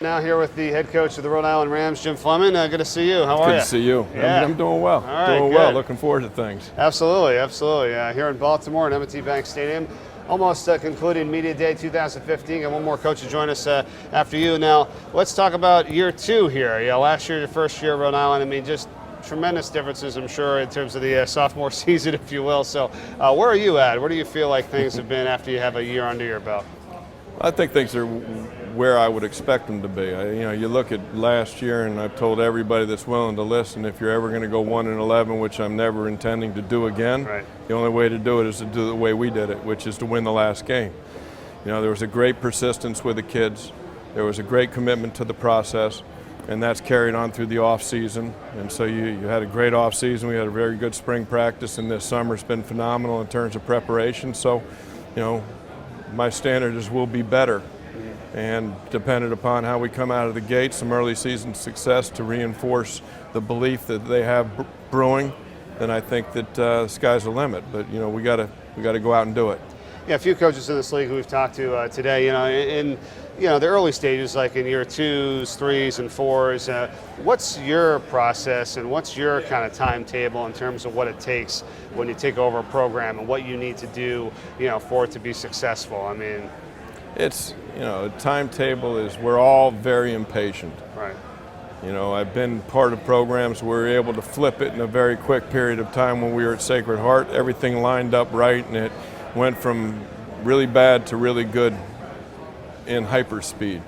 now here with the head coach of the Rhode Island Rams, Jim Fleming. Good to see you. How are you? Good to see you. Yeah. I'm doing well. All right, doing good. well. Looking forward to things. Absolutely. Here in Baltimore at M&T Bank Stadium. Almost concluding Media Day 2015. Got one more coach to join us after you. Now, let's talk about year two here. Last year, your first year at Rhode Island. I mean, just tremendous differences, I'm sure, in terms of the sophomore season, if you will. So where are you at? Where do you feel like things have been after you have a year under your belt? I think things are where I would expect them to be. You look at last year, and I've told everybody that's willing to listen, if you're ever going to go 1-11, which I'm never intending to do again, right, the only way to do it is to do it the way we did it, which is to win the last game. There was a great persistence with the kids. There was a great commitment to the process, and that's carried on through the off season. And so you had a great off season. We had a very good spring practice, and this summer's been phenomenal in terms of preparation. So, my standard is we'll be better, and dependent upon how we come out of the gate, some early season success to reinforce the belief that they have brewing, then I think that the sky's the limit. But we got to go out and do it. Yeah, a few coaches in this league who we've talked to today, in the early stages, like in year 2s, 3s, and 4s, what's your process and what's your kind of timetable in terms of what it takes when you take over a program and what you need to do, for it to be successful? I mean, it's, a timetable is we're all very impatient. Right. I've been part of programs where we were able to flip it in a very quick period of time. When we were at Sacred Heart, everything lined up right, and it went from really bad to really good in hyperspeed.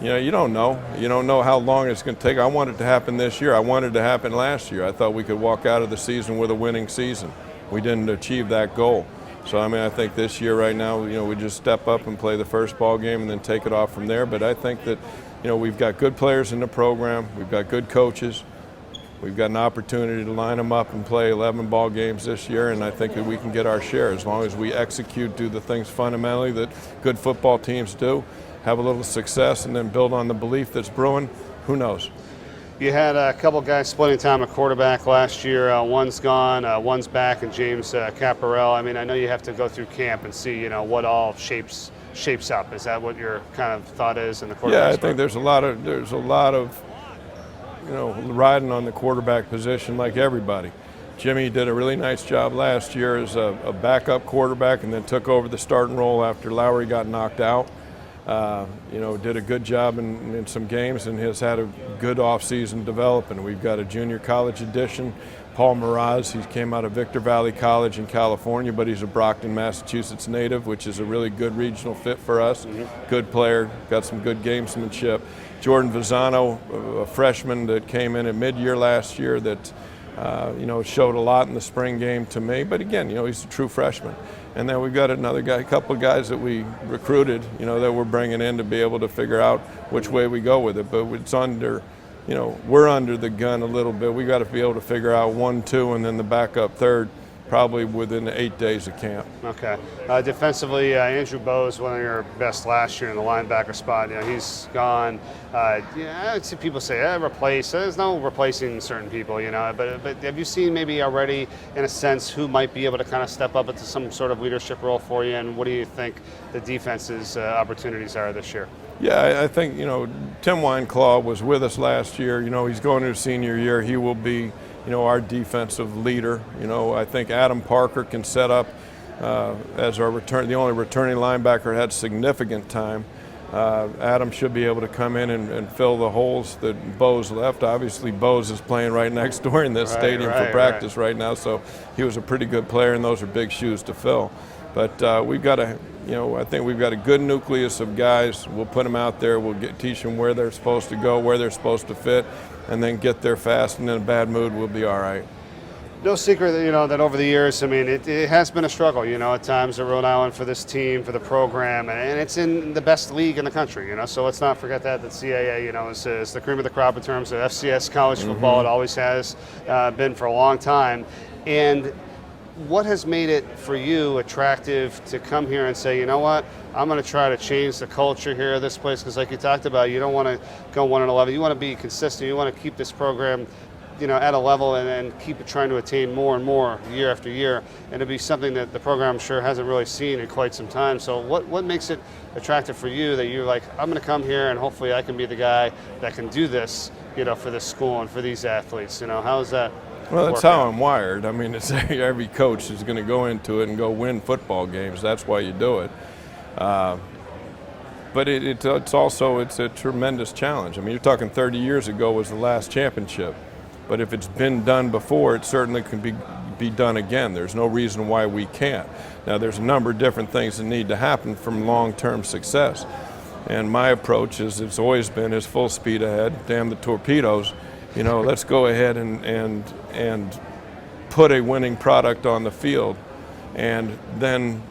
Right. You don't know. You don't know how long it's going to take. I want it to happen this year. I wanted it to happen last year. I thought we could walk out of the season with a winning season. We didn't achieve that goal. So, I think this year right now, we just step up and play the first ball game and then take it off from there. But I think that, we've got good players in the program. We've got good coaches. We've got an opportunity to line them up and play 11 ball games this year, and I think that we can get our share as long as we execute, do the things fundamentally that good football teams do, have a little success, and then build on the belief that's brewing. Who knows? You had a couple guys splitting time at quarterback last year. One's gone, one's back, and James Caparell. I mean, I know you have to go through camp and see, what all shapes up. Is that what your kind of thought is in the quarterback? Yeah, I think there's a lot of riding on the quarterback position like everybody. Jimmy did a really nice job last year as a backup quarterback and then took over the starting role after Lowry got knocked out. Did a good job in some games and has had a good offseason developing. We've got a junior college addition, Paul Miraz. He came out of Victor Valley College in California, but he's a Brockton, Massachusetts native, which is a really good regional fit for us. Mm-hmm. Good player, got some good gamesmanship. Jordan Visano, a freshman that came in at mid-year last year that, showed a lot in the spring game to me. But again, he's a true freshman. And then we've got a couple of guys that we recruited, that we're bringing in to be able to figure out which way we go with it. But it's under, we're under the gun a little bit. We got to be able to figure out 1, 2, and then the backup third, probably within 8 days of camp. Okay. Defensively, Andrew Bowes, one of your best last year in the linebacker spot. He's gone. I see people say, replace. There's no replacing certain people, But have you seen maybe already, in a sense, who might be able to kind of step up into some sort of leadership role for you? And what do you think the defense's opportunities are this year? Yeah, I think, Tim Wineclaw was with us last year. He's going to his senior year. He will be our defensive leader. I think Adam Parker can set up as our the only returning linebacker had significant time. Adam should be able to come in and fill the holes that Bowes left. Obviously, Bowes is playing right next door in this stadium for practice right now, so he was a pretty good player, and those are big shoes to fill. But we've got I think we've got a good nucleus of guys. We'll put them out there. We'll teach them where they're supposed to go, where they're supposed to fit, and then get there fast. And in a bad mood, we'll be all right. No secret that, that over the years, it has been a struggle, at times at Rhode Island for this team, for the program, and it's in the best league in the country, So let's not forget that CAA, is the cream of the crop in terms of FCS college football. Mm-hmm. It always has been for a long time. And what has made it for you attractive to come here and say, what, I'm going to try to change the culture here of this place? Because like you talked about, you don't want to go 1-11. You want to be consistent. You want to keep this program at a level and keep trying to attain more and more year after year, and it'd be something that the program, I'm sure, hasn't really seen in quite some time. So what makes it attractive for you that you're like, I'm going to come here and hopefully I can be the guy that can do this, for this school and for these athletes? How is that? Well, that's how I'm wired. I mean, it's every coach is going to go into it and go win football games. That's why you do it. But it's also a tremendous challenge. I mean, you're talking 30 years ago was the last championship. But if it's been done before, it certainly can be done again. There's no reason why we can't. Now, there's a number of different things that need to happen from long-term success. And my approach it's always been is full speed ahead, damn the torpedoes. Let's go ahead and put a winning product on the field. And then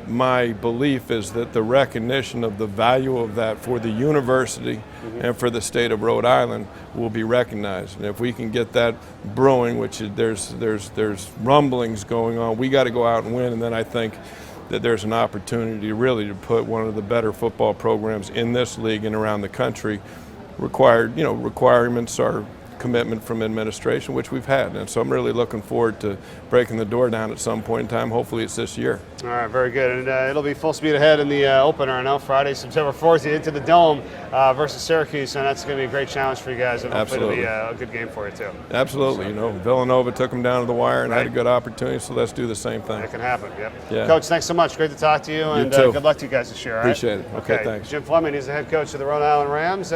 my belief is that the recognition of the value of that for the university and for the state of Rhode Island will be recognized. And if we can get that brewing, which there's rumblings going on, we got to go out and win. And then I think that there's an opportunity really to put one of the better football programs in this league and around the country. Requirements are commitment from administration, which we've had. And so I'm really looking forward to breaking the door down at some point in time. Hopefully it's this year. All right, very good. And it'll be full speed ahead in the opener, Friday, September 4th, into the Dome versus Syracuse. And that's going to be a great challenge for you guys. And hopefully it'll be a good game for you, too. Absolutely. Villanova took them down to the wire and had a good opportunity, so let's do the same thing. It can happen, yep. Yeah. Coach, thanks so much. Great to talk to you. And too. good luck to you guys this year, all right? Appreciate it. Okay, thanks. Jim Fleming, he's the head coach of the Rhode Island Rams.